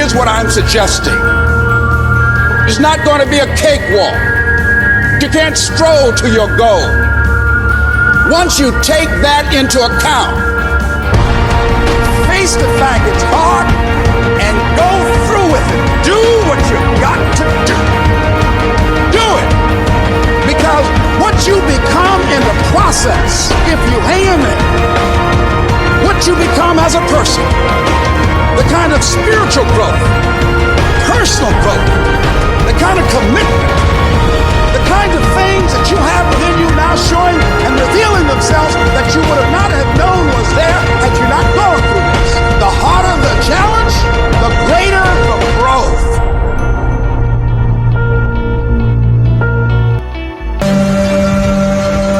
here's what I'm suggesting. It's not going to be a cakewalk. You can't stroll to your goal. Once you take that into account, face the fact it's hard and go through with it. Do what you got to do. Do it. Because what you become in the process, if you hang in there, what you become as a person, the kind of spiritual growth, personal growth, the kind of commitment, the kind of things that you have within you now showing and revealing themselves that you would have not have known was there had you not gone through this. The harder the challenge, the greater the growth.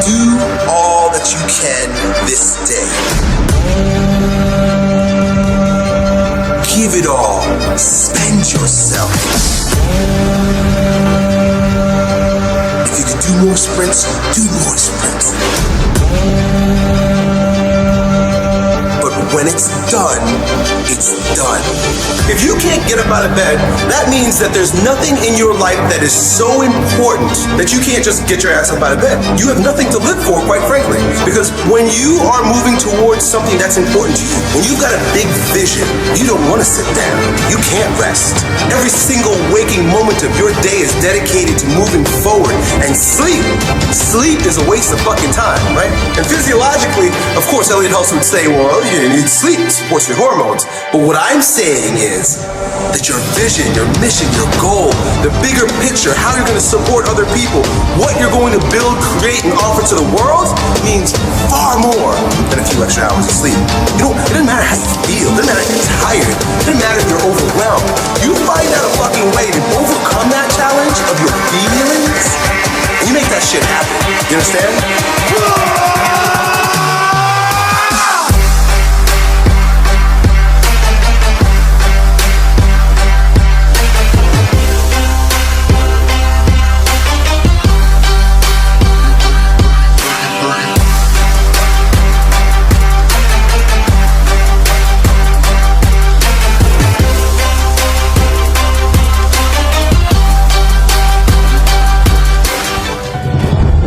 Do all that you can this day. Give it all. Spend yourself. If you could do more sprints, do more sprints. But when it's done, it's done. If you can't get up out of bed, that means that there's nothing in your life that is so important that you can't just get your ass up out of bed. You have nothing to live for, quite frankly. Because when you are moving towards something that's important to you, when you've got a big vision, you don't want to sit down. You can't rest. Every single waking moment of your day is dedicated to moving forward. And sleep is a waste of fucking time, right? And physiologically, of course, Elliot Hulse would say, well, you need sleep, it supports your hormones. But what I'm saying is that your vision, your mission, your goal, the bigger picture, how you're going to support other people, what you're going to build, create, and offer to the world means far more than a few extra hours of sleep. You know, it doesn't matter how you feel, it doesn't matter if you're tired, it doesn't matter if you're overwhelmed. You find out a fucking way to overcome that challenge of your feelings, and you make that shit happen. You understand?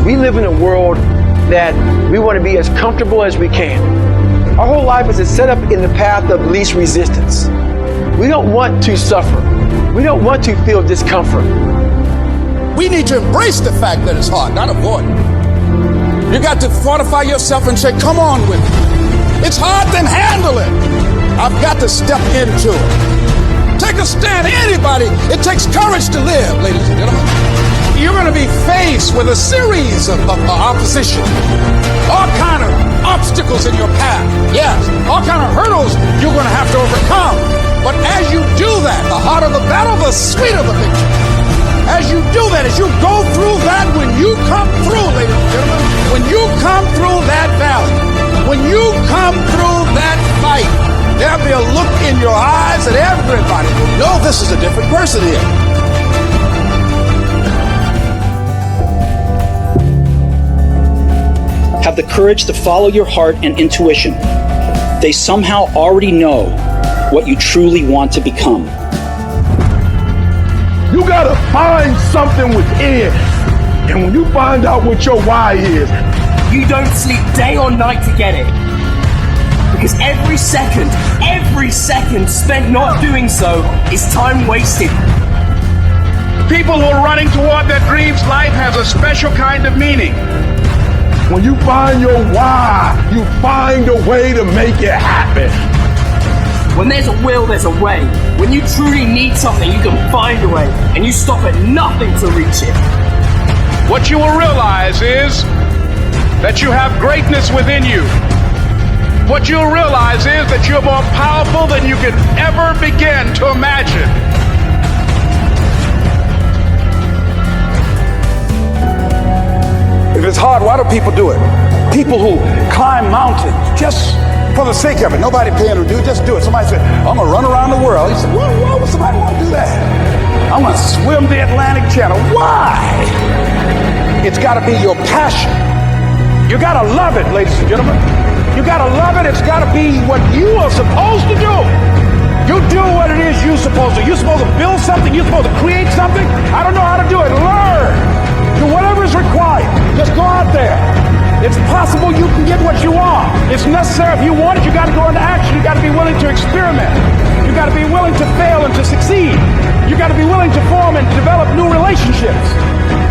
We live in a world that we want to be as comfortable as we can. Our whole life is set up in the path of least resistance. We don't want to suffer. We don't want to feel discomfort. We need to embrace the fact that it's hard, not avoid it. You got to fortify yourself and say, come on with it. It's hard, then handle it. I've got to step into it. Take a stand. Anybody, it takes courage to live, ladies and gentlemen. You're going to be faced with a series of opposition, all kind of obstacles in your path. Yes, all kind of hurdles you're going to have to overcome. But as you do that, the harder the battle, the sweeter the victory. As you do that, as you go through that, when you come through, ladies and gentlemen, when you come through that valley, when you come through that fight, there'll be a look in your eyes that everybody will know this is a different person here. Have the courage to follow your heart and intuition. They somehow already know what you truly want to become. You gotta find something within. And when you find out what your why is, you don't sleep day or night to get it. Because every second spent not doing so is time wasted. People who are running toward their dreams, life has a special kind of meaning. when you find your why, you find a way to make it happen. When there's a will, there's a way. When you truly need something, you can find a way, and you stop at nothing to reach it. What you will realize is that you have greatness within you. What you'll realize is that you're more powerful than you could ever begin to imagine. If it's hard, why do people do it? People who climb mountains just for the sake of it. Nobody paying them to do it, just do it. Somebody said, I'm going to run around the world. He said, why would somebody want to do that? I'm going to swim the Atlantic Channel. Why? It's got to be your passion. You got to love it, ladies and gentlemen. You got to love it. It's got to be what you are supposed to do. You do what it is you supposed to? You're supposed to build something? You're supposed to create something? I don't know how to do it. Learn. Do whatever is required. Just go out there. It's possible you can get what you want. It's necessary. If you want it, you got to go into action. You got to be willing to experiment. You got to be willing to fail and to succeed. You got to be willing to form and develop new relationships.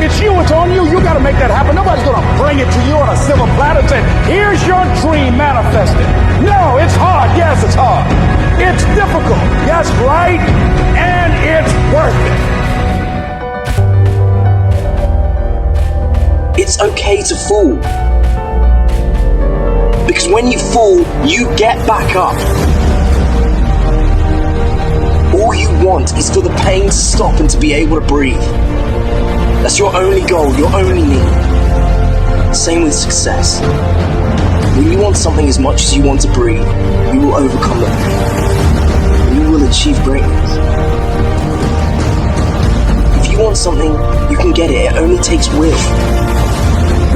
It's you. It's on you. You got to make that happen. Nobody's going to bring it to you on a silver platter and say, here's your dream manifested. No, it's hard. Yes, it's hard. It's difficult. Yes, right. And it's worth it. It's okay to fall. Because when you fall, you get back up. All you want is for the pain to stop and to be able to breathe. That's your only goal, your only need. Same with success. When you want something as much as you want to breathe, you will overcome the pain. You will achieve greatness. If you want something, you can get it. It only takes will.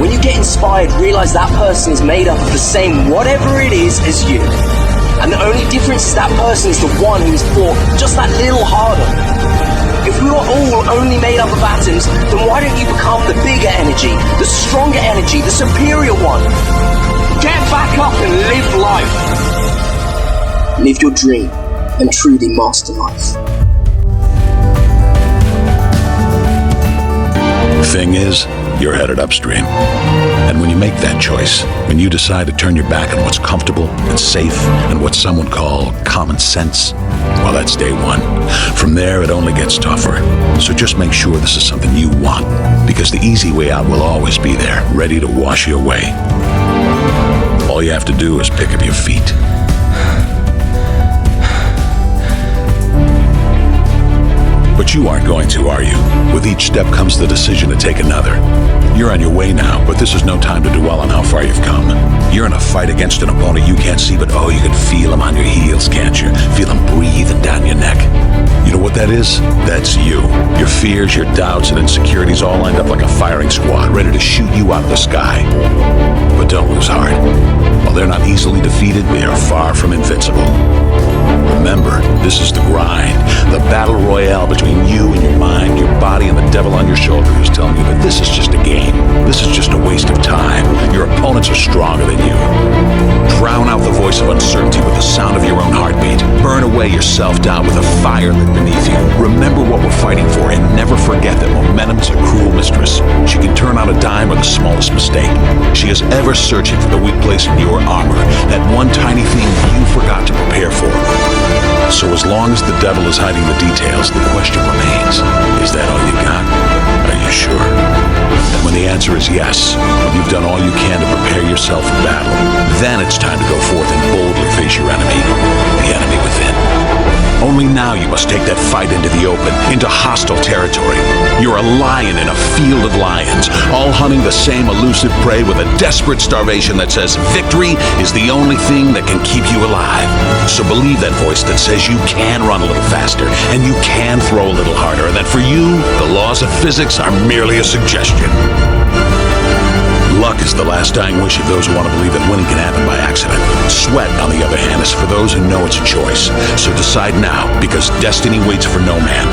When you get inspired, realize that person is made up of the same whatever it is as you. And the only difference is that person is the one who has fought just that little harder. If we were all only made up of atoms, then why don't you become the bigger energy, the stronger energy, the superior one? Get back up and live life. Live your dream and truly master life. The thing is, you're headed upstream. And when you make that choice, when you decide to turn your back on what's comfortable and safe and what some would call common sense, well, that's day one. From there, it only gets tougher. So just make sure this is something you want, because the easy way out will always be there, ready to wash you away. All you have to do is pick up your feet. But you aren't going to, are you? With each step comes the decision to take another. You're on your way now, but this is no time to dwell on how far you've come. You're in a fight against an opponent you can't see, but oh, you can feel him on your heels, can't you? Feel him breathing down your neck. You know what that is? That's you. Your fears, your doubts, and insecurities all lined up like a firing squad, ready to shoot you out of the sky. But don't lose heart. While they're not easily defeated, they are far from invincible. Remember, this is the grind, the battle royale between you and your mind, your body, and the devil on your shoulder who's telling you that this is just a game. This is just a waste of time. Your opponents are stronger than you. Drown out the voice of uncertainty with the sound of your own heartbeat. Burn away your self-doubt with a fire lit beneath you. Remember what we're fighting for, and never forget that momentum's a cruel mistress. She can turn on a dime or the smallest mistake. She is ever searching for the weak place in your armor, that one tiny thing you forgot to prepare for. So as long as the devil is hiding the details, the question remains, is that all you got? Are you sure? And when the answer is yes, when you've done all you can to prepare yourself for battle, then it's time to go forth and boldly face your enemy, the enemy within. Only now you must take that fight into the open, into hostile territory. You're a lion in a field of lions, all hunting the same elusive prey with a desperate starvation that says victory is the only thing that can keep you alive. So believe that voice that says you can run a little faster, and you can throw a little harder, and that for you, the laws of physics are merely a suggestion. Luck is the last dying wish of those who want to believe that winning can happen by accident. Sweat, on the other hand, is for those who know it's a choice. So decide now, because destiny waits for no man.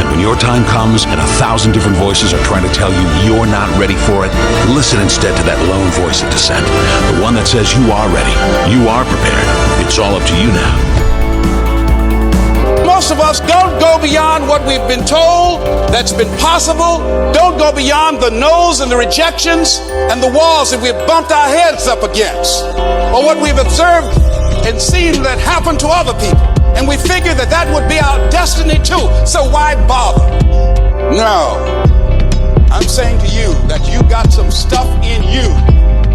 And when your time comes and 1,000 different voices are trying to tell you you're not ready for it, listen instead to that lone voice of dissent. The one that says you are ready, you are prepared. It's all up to you now. Most of us don't go beyond what we've been told that's been possible, don't go beyond the no's and the rejections and the walls that we've bumped our heads up against, or what we've observed and seen that happen to other people. And we figure that that would be our destiny too, so why bother? No. I'm saying to you that you got some stuff in you.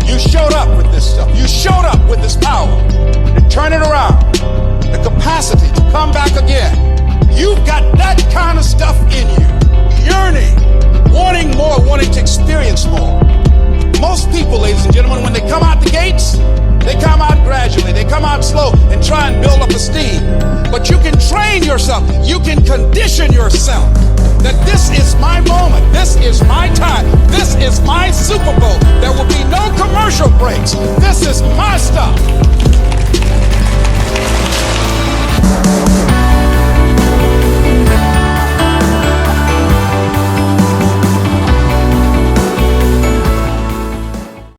You showed up with this stuff. You showed up with this power to turn it around. The capacity to come back again. You've got that kind of stuff in you. Yearning, wanting more, wanting to experience more. Most people, ladies and gentlemen, when they come out the gates, they come out gradually. They come out slow and try and build up a steam. But you can train yourself. You can condition yourself that this is my moment. This is my time. This is my Super Bowl. There will be no commercial breaks. This is my stuff.